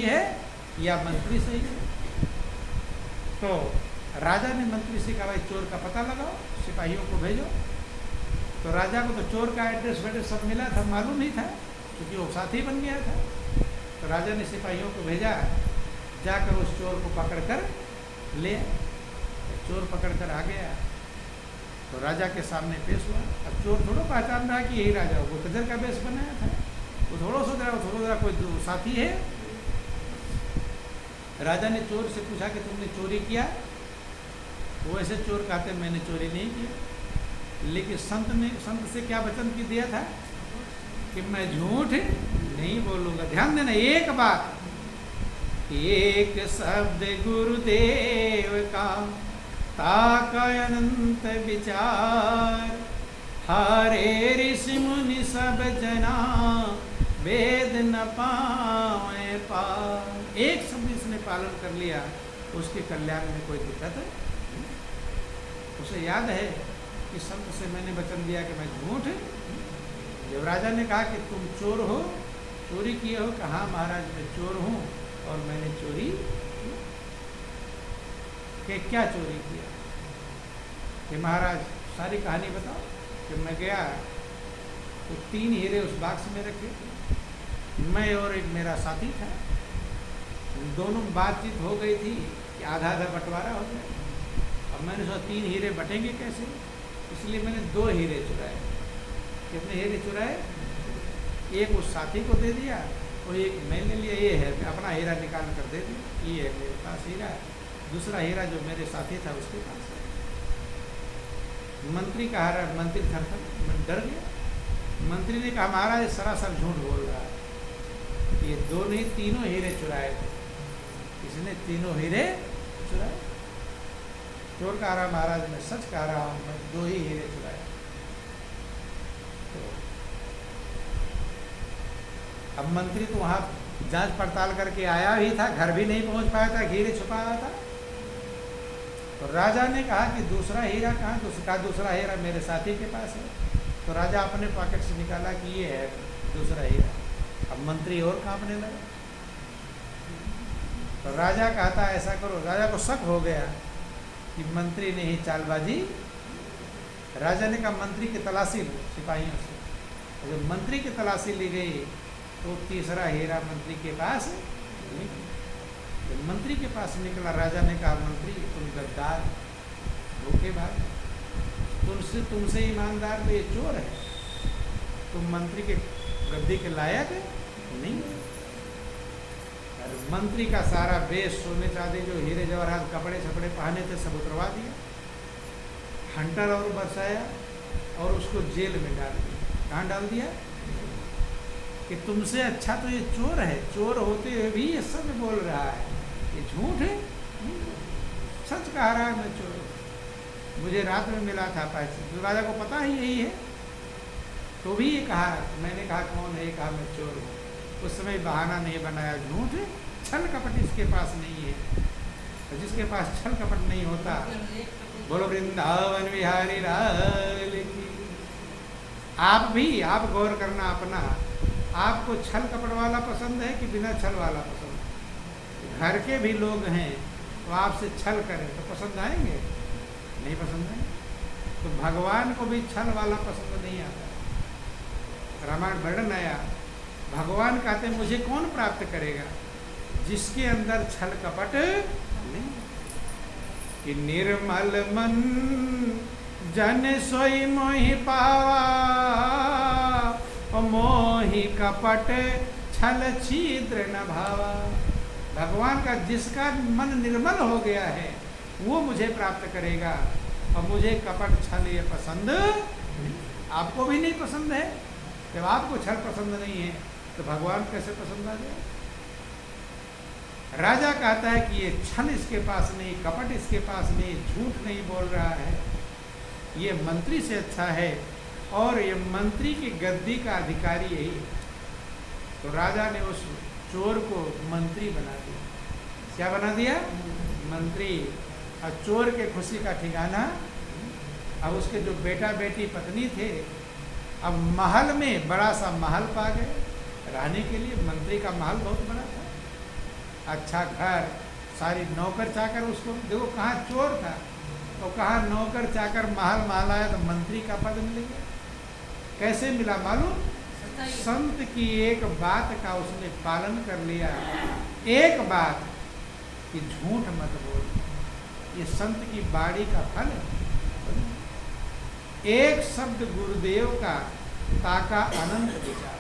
है या मंत्री सही है। तो राजा ने मंत्री से कहा भाई चोर का पता लगाओ, सिपाहियों को भेजो। तो राजा को तो चोर का एड्रेस वेड्रेस सब मिला था, मालूम ही था क्योंकि वो साथी बन गया था। तो राजा ने सिपाहियों को भेजा, जाकर उस चोर को पकड़ कर ले। चोर पकड़ कर आ गया तो राजा के सामने पेश हुआ। अब चोर थोड़ा पहचान रहा कि यही राजा, वो गदर का बेस बनाया था, वो थोड़ा सोच रहा कोई साथी है। राजा ने चोर से पूछा कि तुमने चोरी किया? वो ऐसे चोर कहते मैंने चोरी नहीं किया, लेकिन संत से क्या वचन की दिया था कि मैं झूठ नहीं बोलूंगा। ध्यान देना एक बात, एक शब्द गुरुदेव का ताका अनंत विचार, हरे ऋषि मुनि सब जना वेद न पाए पार। एक शब्द इसने पालन कर लिया, उसके कल्याण में कोई दिक्कत है। उसे याद है कि संत से मैंने वचन दिया कि मैं झूठ। जब राजा ने कहा कि तुम चोर हो, चोरी किए हो, कहा महाराज मैं चोर हूँ और मैंने चोरी कि क्या चोरी किया? कि महाराज सारी कहानी बताओ। कि मैं गया तो 3 हीरे उस बाक्स में रखे थे, मैं और एक मेरा साथी था, दोनों बातचीत हो गई थी कि आधा आधा बंटवारा हो गया। अब मैंने सोचा 3 हीरे बटेंगे कैसे, इसलिए मैंने 2 हीरे चुराए। कितने हीरे चुराए? एक उस साथी को दे दिया और एक मैंने लिया। ये है अपना हीरा निकाल कर दे दिया, ये है मेरे पास हीरा। दूसरा हीरा जो मेरे साथी था उसके पास है। मंत्री कहा रहा, मंत्री थर डर गया। मंत्री ने कहा महाराज सरासर झूठ बोल रहा है, ये 2 नहीं 3 हीरे चुराए थे, इसने 3 हीरे चुराए। चोर कह रहा महाराज मैं सच कह रहा हूँ, मैं 2 ही हीरे चुराए। तो अब मंत्री तो वहाँ जांच पड़ताल करके आया ही था, घर भी नहीं पहुँच पाया था, हीरे छुपाया था। तो राजा ने कहा कि दूसरा हीरा कहाँ? तो उसका दूसरा हीरा मेरे साथी के पास है। तो राजा अपने पॉकेट से निकाला कि ये है दूसरा हीरा। अब मंत्री और कांपने लगा। तो राजा कहता ऐसा करो। राजा को शक हो गया कि मंत्री ने ही चालबाजी। राजा ने कहा मंत्री की तलाशी लो सिपाहियों से। जब मंत्री की तलाशी ली गई तो तीसरा हीरा मंत्री के पास निकला। जब मंत्री के पास निकला, राजा ने कहा मंत्री तुम गद्दार, धोखेबाज, तुमसे ईमानदार तो ये चोर है, तुम मंत्री के गद्दी के लायक नहीं। और मंत्री का सारा बेस, सोने चांदी जो हीरे जवाहरात कपड़े छपड़े पहने थे सब उतरवा दिया, हंटर और बरसाया और उसको जेल में डाल दिया। कहाँ डाल दिया? कि तुमसे अच्छा तो ये चोर है, चोर होते हुए भी ये सच बोल रहा है, ये झूठ है, सच कह रहा है मैं चोर हूँ, मुझे रात में मिला था पैसे। तो राजा को पता ही यही है, तो भी ये कहा। मैंने कहा कौन है? कहा मैं चोर हूँ। उस समय बहाना नहीं बनाया, झूठ है, छल कपट इसके पास नहीं है। तो जिसके पास छल कपट नहीं होता, बोलो वृंदावन बिहारी लाल की। आप गौर करना अपना, आपको छल कपट वाला पसंद है कि बिना छल वाला पसंद है? घर के भी लोग हैं तो आपसे छल करें तो पसंद आएंगे? नहीं पसंद आएंगे। तो भगवान को भी छल वाला पसंद नहीं आता। रामायण वर्णन आया, भगवान कहते मुझे कौन प्राप्त करेगा? जिसके अंदर छल कपट नहीं। कि निर्मल मन जन सोई मोहि पावा, मोहि कपट छल छिद्र न भावा। भगवान का जिसका मन निर्मल हो गया है वो मुझे प्राप्त करेगा, और मुझे कपट छल ये पसंद नहीं। आपको भी नहीं पसंद है। जब आपको छल पसंद नहीं है तो भगवान कैसे पसंद आ जाए? राजा कहता है कि ये छल इसके पास नहीं, कपट इसके पास नहीं, झूठ नहीं बोल रहा है, ये मंत्री से अच्छा है, और ये मंत्री की गद्दी का अधिकारी यही है। तो राजा ने उस चोर को मंत्री बना दिया। क्या बना दिया? मंत्री। और चोर के खुशी का ठिकाना। अब उसके जो बेटा बेटी पत्नी थे, अब महल में बड़ा सा महल पा गए रहने के लिए। मंत्री का महल बहुत बड़ा था, अच्छा घर, सारी नौकर चाकर उसको, देखो कहाँ चोर था तो कहाँ नौकर चाकर, महल महलाया तो मंत्री का पद मिलेगा। कैसे मिला मालूम? संत की एक बात का उसने पालन कर लिया। एक बात कि झूठ मत बोल, ये संत की बाड़ी का फल है। एक शब्द गुरुदेव का ताका अनंत विचार,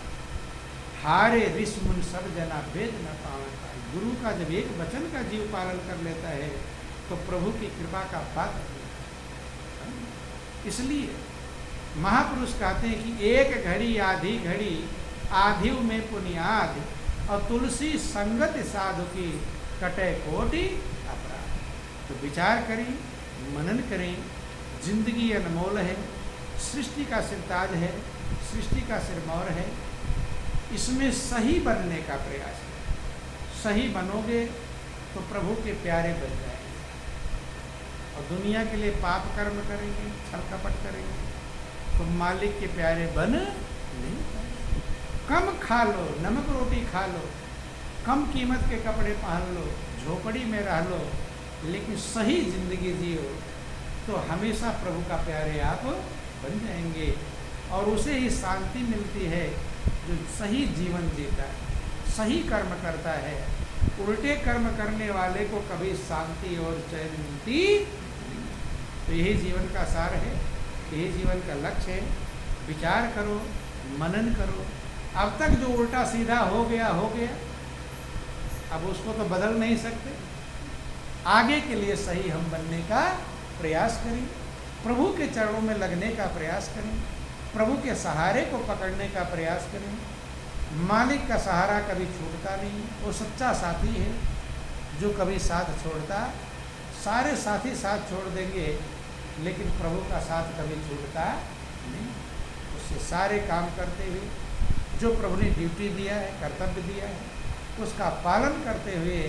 हारे ऋषि मुनि सब जना वेद न पावन पाए। गुरु का जब एक वचन का जीव पालन कर लेता है तो प्रभु की कृपा का पात्र होता है। इसलिए महापुरुष कहते हैं कि एक घड़ी आधी घड़ी आधिव में पुनियाद, और तुलसी संगत साधु की कटे कोटि अपराध। तो विचार करें, मनन करें, जिंदगी अनमोल है, सृष्टि का सिरताज है, सृष्टि का सिरमौर है, इसमें सही बनने का प्रयास है। सही बनोगे तो प्रभु के प्यारे बन जाएंगे, और दुनिया के लिए पाप कर्म करेंगे, छल कपट करेंगे तो मालिक के प्यारे बन नहीं पाएंगे। कम खा लो, नमक रोटी खा लो, कम कीमत के कपड़े पहन लो, झोपड़ी में रह लो, लेकिन सही जिंदगी जियो तो हमेशा प्रभु का प्यारे आप बन जाएंगे। और उसे ही शांति मिलती है जो सही जीवन जीता है, सही कर्म करता है। उल्टे कर्म करने वाले को कभी शांति और चैन मिलती नहीं। तो यही जीवन का सार है, यही जीवन का लक्ष्य है। विचार करो, मनन करो। अब तक जो उल्टा सीधा हो गया, अब उसको तो बदल नहीं सकते। आगे के लिए सही हम बनने का प्रयास करें, प्रभु के चरणों में लगने का प्रयास करें, प्रभु के सहारे को पकड़ने का प्रयास करें। मालिक का सहारा कभी छूटता नहीं, वो सच्चा साथी है जो कभी साथ छोड़ता। सारे साथी साथ छोड़ देंगे लेकिन प्रभु का साथ कभी छूटता नहीं। उससे सारे काम करते हुए जो प्रभु ने ड्यूटी दिया है, कर्तव्य दिया है, उसका पालन करते हुए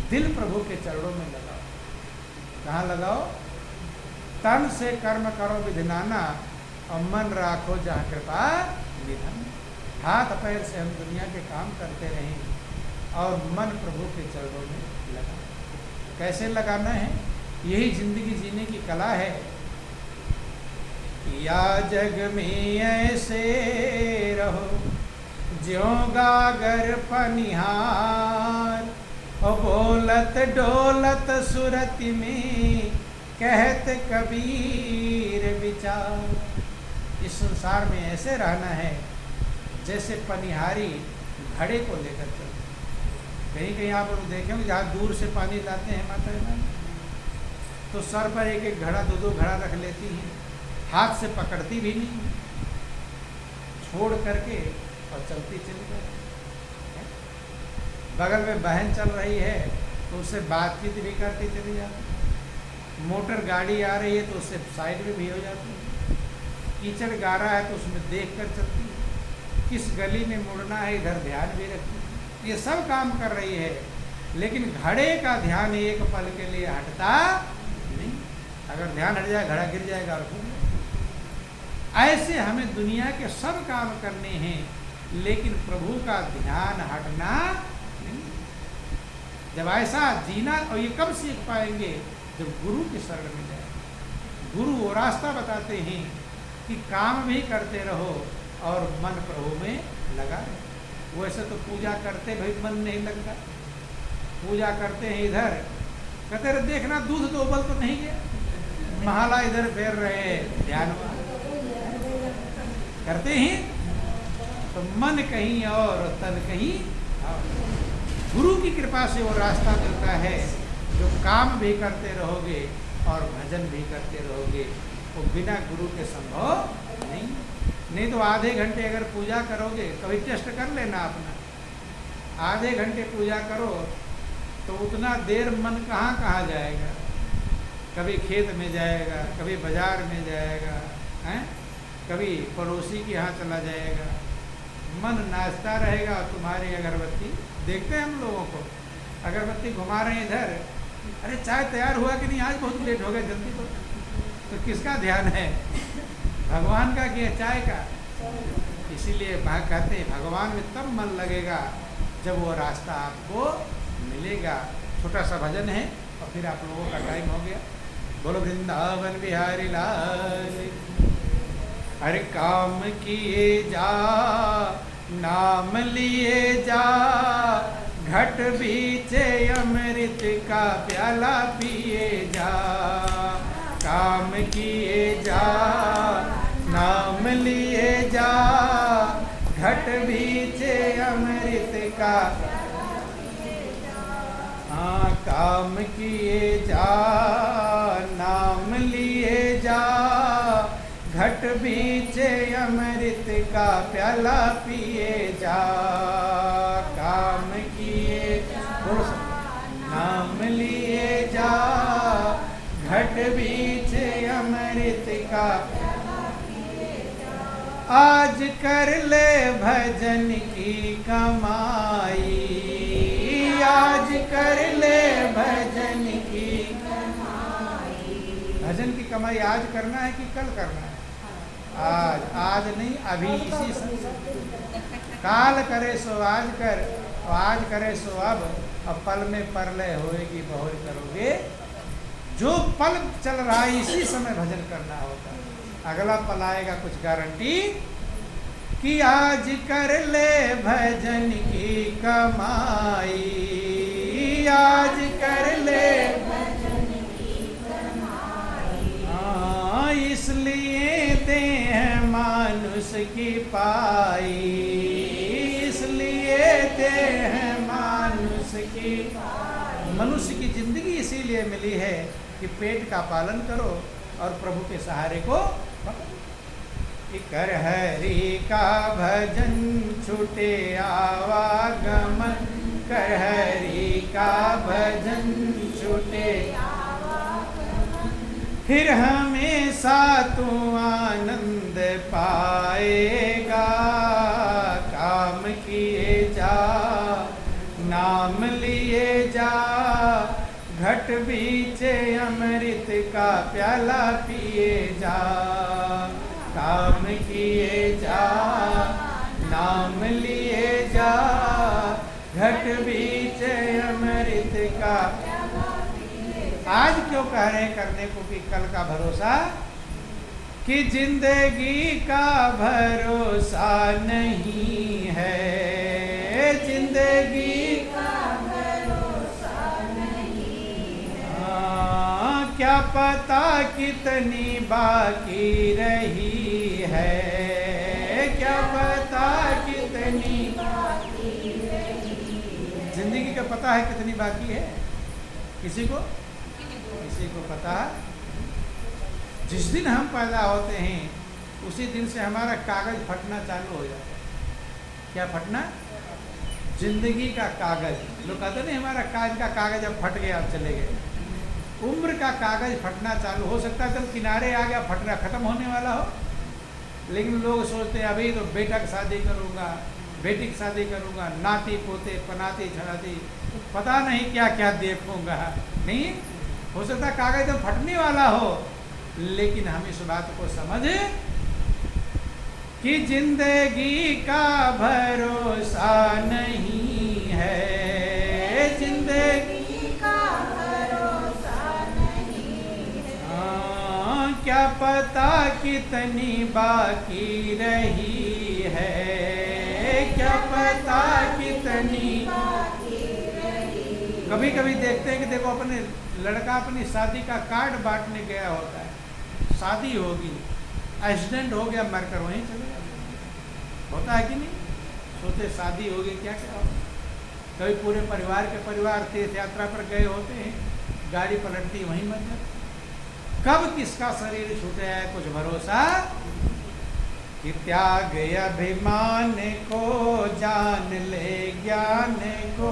दिल प्रभु के चरणों में लगाओ। कहाँ लगाओ? तन से कर्म करो विधिनाना, और मन राखो जहाँ कृपा निधन। हाथ पैर से हम दुनिया के काम करते रहें और मन प्रभु के चरणों में लगा। कैसे लगाना है? यही जिंदगी जीने की कला है। या जग में ऐसे रहो ज्यों गागर पनिहार, और बोलत डोलत सुरति में कहत कबीर विचार। इस संसार में ऐसे रहना है जैसे पनिहारी घड़े को लेकर चलते। कहीं कहीं आप लोग देखेंगे जहाँ दूर से पानी लाते हैं माता रानी, तो सर पर एक एक घड़ा, दो दो घड़ा रख लेती हैं, हाथ से पकड़ती भी नहीं, छोड़ करके और चलती चली जाती। बगल में बहन चल रही है तो उससे बातचीत भी करती चली जाती। मोटर गाड़ी आ रही है तो उससे साइड में भी हो जाती है। कीचड़ गारा है तो उसमें देख कर चलती है, किस गली में मुड़ना है इधर ध्यान भी रखती है। ये सब काम कर रही है, लेकिन घड़े का ध्यान एक पल के लिए हटता नहीं। अगर ध्यान हट जाए घड़ा गिर जाएगा और फिर। ऐसे हमें दुनिया के सब काम करने हैं, लेकिन प्रभु का ध्यान हटना नहीं। जब ऐसा जीना, और ये कब सीख पाएंगे? जब गुरु की शरण में जाए। गुरु वो रास्ता बताते हैं कि काम भी करते रहो और मन प्रभु में लगा रहे। वैसे तो पूजा करते भाई मन नहीं लगता, पूजा करते हैं इधर, कहते रहे देखना दूध तो उबल तो नहीं गया, महाला इधर फेर रहे हैं, ध्यान करते हैं तो मन कहीं और तन कहीं और। गुरु की कृपा से वो रास्ता मिलता है जो काम भी करते रहोगे और भजन भी करते रहोगे, वो बिना गुरु के संभव नहीं। तो आधे घंटे अगर पूजा करोगे, कभी टेस्ट कर लेना अपना, आधे घंटे पूजा करो तो उतना देर मन कहाँ जाएगा। कभी खेत में जाएगा, कभी बाजार में जाएगा, हैं, कभी पड़ोसी के यहाँ चला जाएगा। मन नाचता रहेगा। और तुम्हारी अगरबत्ती देखते हैं हम लोगों को, अगरबत्ती घुमा रहे हैं इधर, अरे चाय तैयार हुआ कि नहीं, आज बहुत लेट हो गया, जल्दी तो किसका ध्यान है? भगवान का कि चाय का? इसीलिए कहते हैं भगवान में तब मन लगेगा जब वो रास्ता आपको लीजिएगा, छोटा सा भजन है और फिर आप लोगों का टाइम हो गया। बोलो वृंदावन बिहारी लाल। हर काम किए जा, नाम लिए जा, घट बीचे अमृत का प्याला पिए जा। काम किए जा, नाम लिए जा, घट बीचे अमृत का। हाँ, काम किए जा, नाम लिए जा, घट बीचे अमृत का प्याला पिए जा। काम किए जा, नाम लिए जा, घट बीचे अमृत का। आज कर ले भजन की कमाई, आज कर ले भजन की कमाई। भजन की कमाई आज करना है कि कल करना है? आज, आज नहीं, अभी इसी समय। काल करे सो आज कर, आज करे सो अब पल में परलय होएगी बहुर करोगे। जो पल चल रहा है इसी समय भजन करना होता है। अगला पल आएगा कुछ गारंटी कि आज कर ले भजन की कमाई, आज कर ले भजन की कमाई। हाँ, इसलिए दे हैं मानुष की पाई, इसलिए दे हैं मानुष की। मनुष्य की जिंदगी इसीलिए मिली है कि पेट का पालन करो और प्रभु के सहारे को कि कर हरि का भजन छूटे आवागमन, कर हरि का भजन छूटे फिर हमेशा तू आनंद पाएगा। काम किए जा, नाम लिए जा, घट बीचे अमृत का प्याला पिए जा। काम किए जा, नाम लिए जा, घट बीचे अमृत का। आज क्यों कह रहे हैं करने को कि कल का भरोसा, कि जिंदगी का भरोसा नहीं है, जिंदगी का भरोसा नहीं है। क्या पता कितनी बाकी रही है, क्या पता कितनी बाकी रही। जिंदगी का पता है कितनी बाकी है? किसी को? किसी को पता? जिस दिन हम पैदा होते हैं उसी दिन से हमारा कागज फटना चालू हो जाता है। क्या फटना? जिंदगी का कागज। लोग कहते नहीं हमारा काज का कागज अब फट गया, अब चले गए। उम्र का कागज फटना चालू हो सकता है, तब किनारे आ गया, फटना खत्म होने वाला हो। लेकिन लोग सोचते हैं अभी तो बेटा की शादी करूँगा, बेटी की शादी करूँगा, नाती पोते पनाती छनाती पता नहीं क्या क्या देखूँगा। नहीं हो सकता कागज तो फटने वाला हो, लेकिन हम इस बात को समझे कि जिंदगी का भरोसा नहीं है, जिंदगी का भरोसा नहीं है। क्या पता कितनी बाकी रही है, क्या पता कितनी बाकी रही। कभी कभी देखते हैं कि देखो अपने लड़का अपनी शादी का कार्ड बांटने गया होता है, शादी होगी, एक्सीडेंट हो गया, मरकर वहीं चले गए। होता है कि नहीं? सोचे शादी होगी क्या क्या होगा। कभी पूरे परिवार के परिवार तीर्थ यात्रा पर गए होते हैं, गाड़ी पलटती वहीं मर जाती। कब किसका शरीर छूटे है कुछ भरोसा। कि त्याग अभिमान को जान ले ज्ञान को,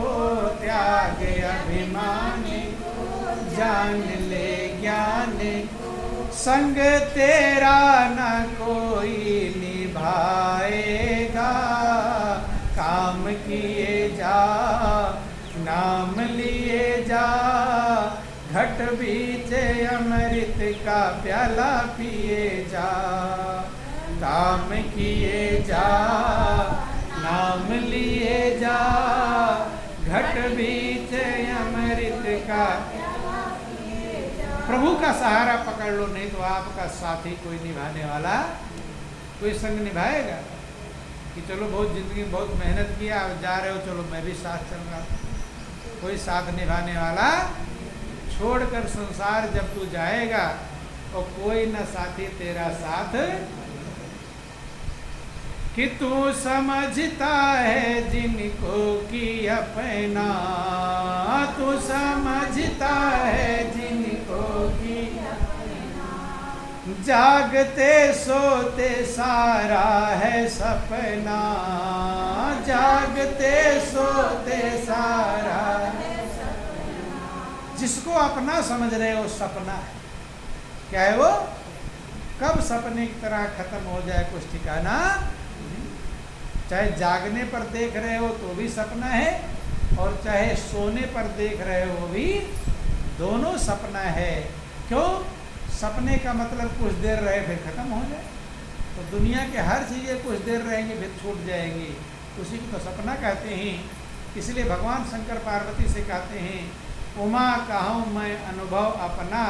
त्याग अभिमान को जान ले ज्ञान को। संग तेरा न कोई निभाएगा। काम किए जा, नाम लिए जा, घट बीचे अमृत का प्याला पिए जा। काम किए जा, नाम लिए जा, घट बीचे का प्रभु का सहारा पकड़ लो, नहीं तो आपका साथी कोई निभाने वाला, कोई संग निभाएगा। कि चलो बहुत जिंदगी में बहुत मेहनत किया, अब जा रहे हो, चलो मैं भी साथ चल रहा हूँ। कोई साथ निभाने वाला छोड़कर संसार जब तू जाएगा और कोई न साथी तेरा साथ। कि तू समझता है जिनको कि अपना, तू समझता है जिनको कि जागते सोते सारा है सपना, जागते सोते सारा है सपना। जिसको अपना समझ रहे हो सपना है, क्या है वो? कब सपने की तरह खत्म हो जाए कुछ ठिकाना। चाहे जागने पर देख रहे हो तो भी सपना है, और चाहे सोने पर देख रहे हो भी, दोनों सपना है। क्यों? सपने का मतलब कुछ देर रहे फिर खत्म हो जाए। तो दुनिया के हर चीज़ें कुछ देर रहेंगी फिर छूट जाएंगी, उसी को तो सपना कहते हैं। इसलिए भगवान शंकर पार्वती से कहते हैं उमा कहूँ मैं अनुभव अपना,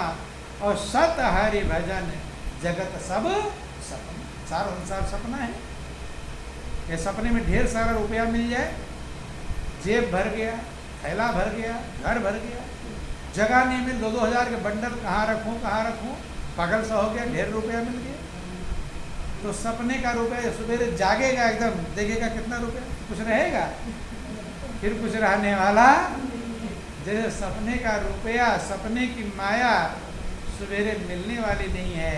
और सत हरि भजन जगत सब सपना। सारा संसार सपना है। ये सपने में ढेर सारा रुपया मिल जाए, जेब भर गया, थैला भर गया, घर भर गया, जगह नहीं मिल, 2-2 हज़ार के बंडल कहाँ रखूँ कहाँ रखूँ, पागल सा हो गया, ढेर रुपया मिल गया। तो सपने का रुपया सवेरे जागेगा एकदम, देखेगा कितना रुपया, कुछ रहेगा, फिर कुछ रहने वाला। जैसे सपने का रुपया, सपने की माया सवेरे मिलने वाली नहीं है,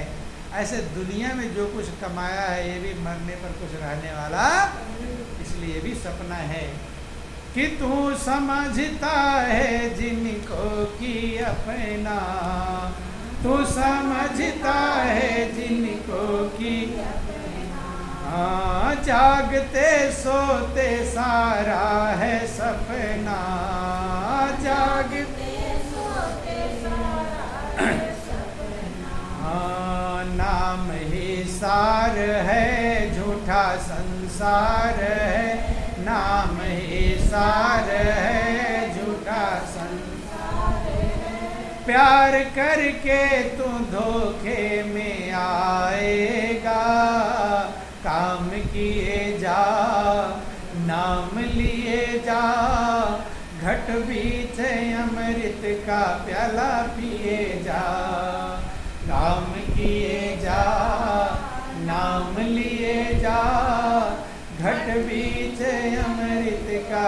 ऐसे दुनिया में जो कुछ कमाया है ये भी मरने पर कुछ रहने वाला, इसलिए ये भी सपना है। कि तू समझता है जिनको कि अपना, तू समझता है जिनको कि हाँ, जागते सोते सारा है सपना, जागते सोते सारा है सपना। हाँ, नाम ही सार है, झूठा संसार है, नाम ही सार है, झूठा संसार है। प्यार करके तू धोखे में आएगा, काम किए जा, नाम लिए जा, घट बीच अमृत का प्याला पिए जा, काम किए जा, नाम लिए जा, घट बीच अमृत का।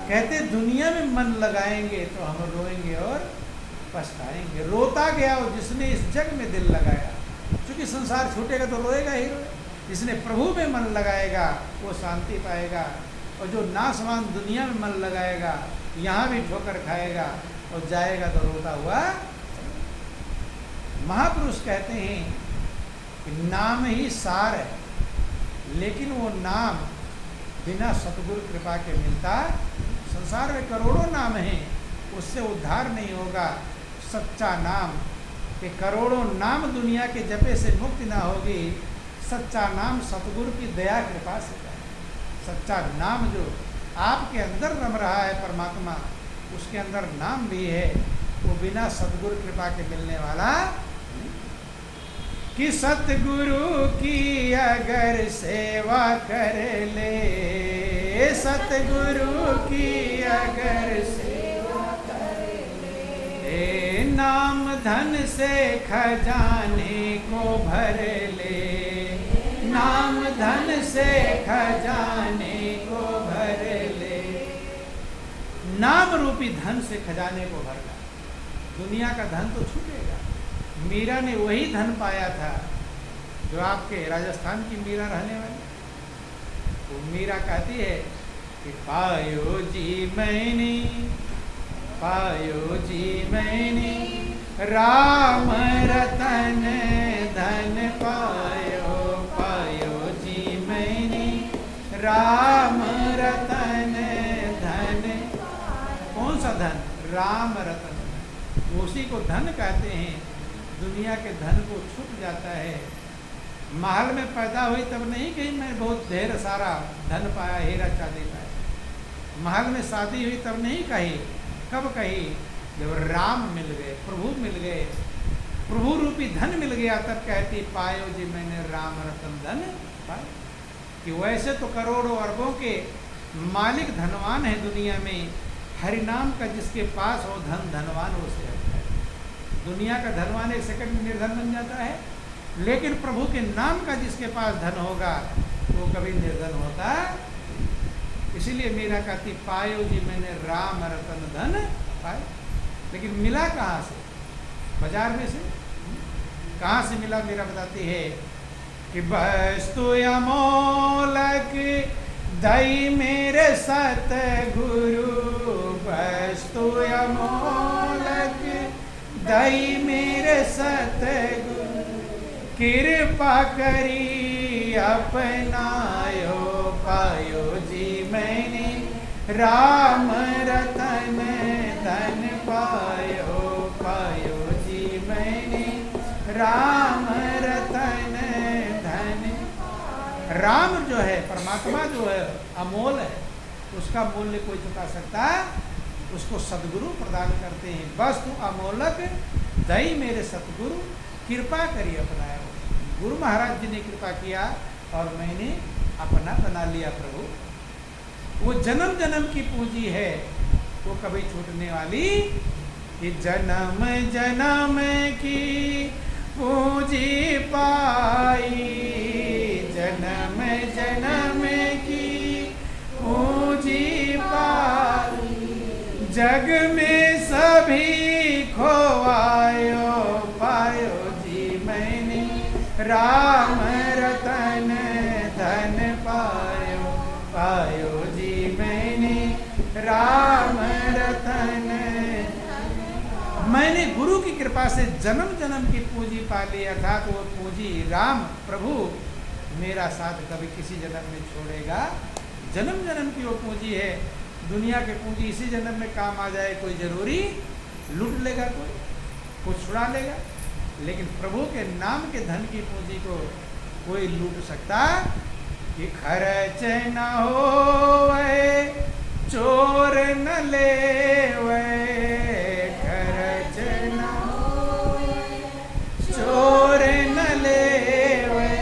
कहते दुनिया में मन लगाएंगे तो हम रोएंगे और पछताएंगे। रोता गया वो जिसने इस जग में दिल लगाया, क्योंकि संसार छूटेगा तो रोएगा ही रोएगा। जिसने प्रभु में मन लगाएगा वो शांति पाएगा, और जो नासवान दुनिया में मन लगाएगा यहाँ भी ठोकर खाएगा और जाएगा तो रोता हुआ। महापुरुष कहते हैं कि नाम ही सार है, लेकिन वो नाम बिना सतगुरु कृपा के मिलता। संसार में करोड़ों नाम हैं, उससे उद्धार नहीं होगा। सच्चा नाम के करोड़ों नाम दुनिया के जपे से मुक्ति ना होगी। सच्चा नाम सतगुरु की दया कृपा से है। सच्चा नाम जो आपके अंदर रम रहा है परमात्मा, उसके अंदर नाम भी है, वो बिना सतगुरु कृपा के मिलने वाला। कि सतगुरु की अगर सेवा कर ले, सतगुरु की अगर सेवा कर ले, नाम धन से खजाने को भर ले, नाम धन से खजाने को भर ले। नाम रूपी धन से खजाने को भरना। दुनिया का धन तो छूटेगा। मीरा ने वही धन पाया था जो आपके राजस्थान की मीरा रहने वाली। वो मीरा कहती है कि पायो जी मैंने, पायो जी मैंने, राम रतन धन पायो, पायो जी मैंने, राम रतन धन। कौन सा धन? राम रतन। उसी को धन कहते हैं। दुनिया के धन को छूट जाता है। महल में पैदा हुई तब नहीं कहीं मैं बहुत ढेर सारा धन पाया, हीरा चांदी पाया। महल में शादी हुई तब नहीं कही, कब कही? जब राम मिल गए, प्रभु मिल गए, प्रभु रूपी धन मिल गया, तब कहती पायो जी मैंने राम रतन धन पाए। कि वैसे तो करोड़ों अरबों के मालिक धनवान है दुनिया में, हरिनाम का जिसके पास हो धन, धनवान उसे होता है। दुनिया का धनवान एक सेकंड में निर्धन बन जाता है, लेकिन प्रभु के नाम का जिसके पास धन होगा वो कभी निर्धन होता। इसीलिए मीरा कहती पायो जी मैंने राम रतन धन पाए। लेकिन मिला कहाँ से? बाजार में से? कहाँ से मिला? मीरा बताती है कि वस्तु अमोलक दई मेरे सतगुरु, वस्तु अमोलक दई मेरे सतगुरु, कृपा करी अपनायो पायो जी मैंने राम रतन धन पायो, पायो जी मैंने राम रतन धन। राम जो है, परमात्मा जो है अमोल है, उसका मूल्य कोई चुका सकता है? उसको सदगुरु प्रदान करते हैं। वस्तु अमोलक दई मेरे सतगुरु, कृपा करिए अपनाया। गुरु महाराज जी ने कृपा किया और मैंने अपना बना लिया प्रभु। वो जन्म जन्म की पूंजी है, वो कभी छूटने वाली। कि जन्म जन्म की पूंजी पाई, जन्म जन्म की पूंजी पाई, जग में सभी खोवायो पायो जी मैंने राम रतन धन पायो, पायो जी मैंने राम रतन। मैंने गुरु की कृपा से जन्म जन्म की पूंजी पा ली, अर्थात वो पूंजी राम प्रभु मेरा साथ कभी किसी जन्म में छोड़ेगा। जन्म जन्म की वो पूंजी है। दुनिया की पूंजी इसी जन्म में काम आ जाए कोई जरूरी? लूट लेगा कोई, कुछ छुड़ा लेगा, लेकिन प्रभु के नाम के धन की पूंजी को कोई लूट सकता? कि खर्च न होवे चोर न लेवे, खर्च न होवे चोर न लेवे,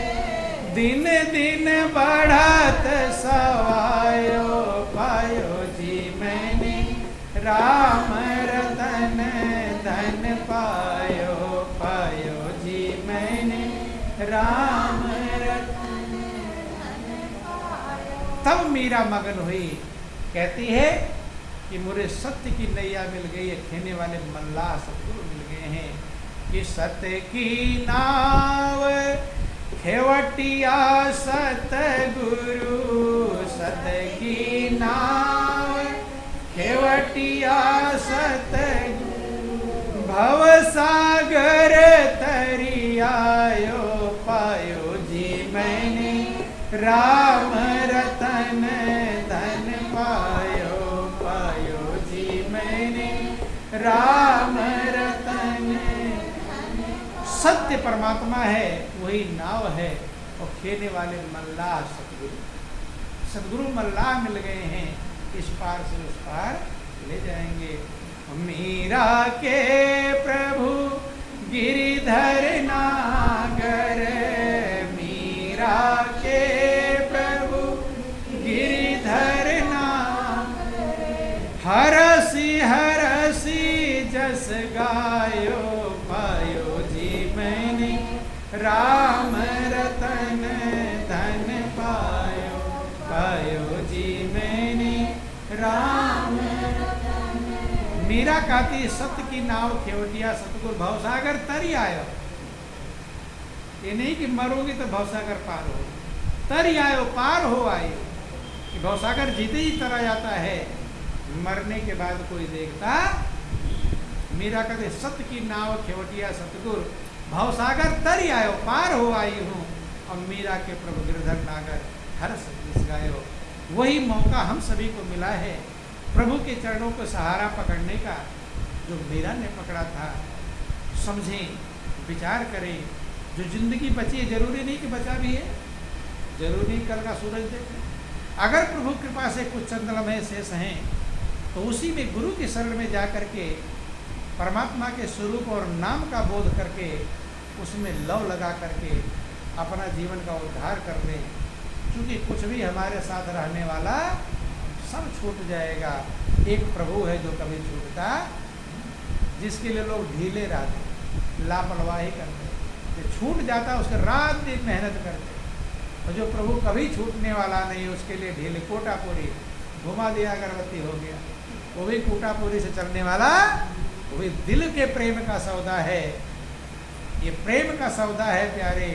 दिन दिन बढ़त सवायो पायो जी मैंने राम रतन धन पायो, पायो जी मैंने राम रतन धन पायो। तब मीरा मगन हुई, कहती है कि मुझे सत्य की नैया मिल गई है, खेने वाले मल्लाह सतगुरु मिल गए हैं। कि सत्य की नाव खेवटिया सतगुरु, सत्य की नाव खेवटिया सतगुरु, भव सागर तरियायो पायो जी मैंने राम रतन धन पायो, पायो जी मैंने राम रतन। सत्य परमात्मा है, वही नाव है, और खेने वाले मल्लाह सतगुरु। सतगुरु मल्लाह मिल गए हैं, इस पार से उस पार ले जाएंगे। मीरा के प्रभु गिरिधर नागर, मीरा के प्रभु गिरिधर नागर, हरसी हरसी जस गायो पायो जी मैंने राम रतन धन पायो, पायो जी मैंने राम रतन। मीरा कहती सत्य की नाव खेवटिया सतगुरु भवसागर तरी आयो। ये नहीं कि मरोगी तो भवसागर पार हो, तरी आयो पार हो आयो। कि भवसागर जीते ही तरा जाता है, मरने के बाद कोई देखता। मीरा कहते सत्य की नाव खेवटिया सतगुरु भवसागर तरी आयो पार हो आई हूँ। और मीरा के प्रभु गिरधर नागर हर्ष जिस गायो। वही मौका हम सभी को मिला है प्रभु के चरणों को सहारा पकड़ने का, जो मीरा ने पकड़ा था। समझें, विचार करें। जो जिंदगी बची है, जरूरी नहीं कि बचा भी है, जरूरी कल का सूरज देखें। अगर प्रभु कृपा से कुछ चंद्रमय शेष हैं तो उसी में गुरु की शरण में जा करके परमात्मा के स्वरूप और नाम का बोध करके उसमें लव लगा करके अपना जीवन का उद्धार कर लें। क्योंकि कुछ भी हमारे साथ रहने वाला सब छूट जाएगा। एक प्रभु है जो कभी छूटता, जिसके लिए लोग ढीले रहते, लापरवाही करते, जो छूट जाता उसके रात दिन मेहनत करते, और जो प्रभु कभी छूटने वाला नहीं उसके लिए ढीले। कोटापुरी घुमा दिया अगरबत्ती हो गया, वो भी कोटापुरी से चलने वाला, वो भी दिल के प्रेम का सौदा है। ये प्रेम का सौदा है प्यारे,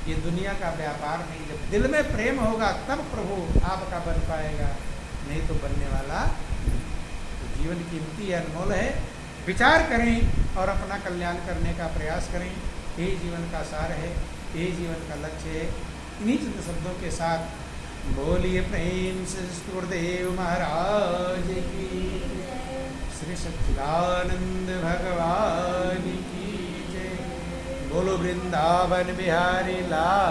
ये दुनिया का व्यापार नहीं। जब दिल में प्रेम होगा तब प्रभु आपका बन पाएगा, नहीं तो बनने वाला। तो जीवन कीमती है, अनमोल है। विचार करें और अपना कल्याण करने का प्रयास करें। यही जीवन का सार है, यही जीवन का लक्ष्य है। इन्हीं चंद शब्दों के साथ बोलिए प्रेम से गुरुदेव महाराज की, श्री सच्चिदानंद भगवान की जय। बोलो वृंदावन बिहारी लाल।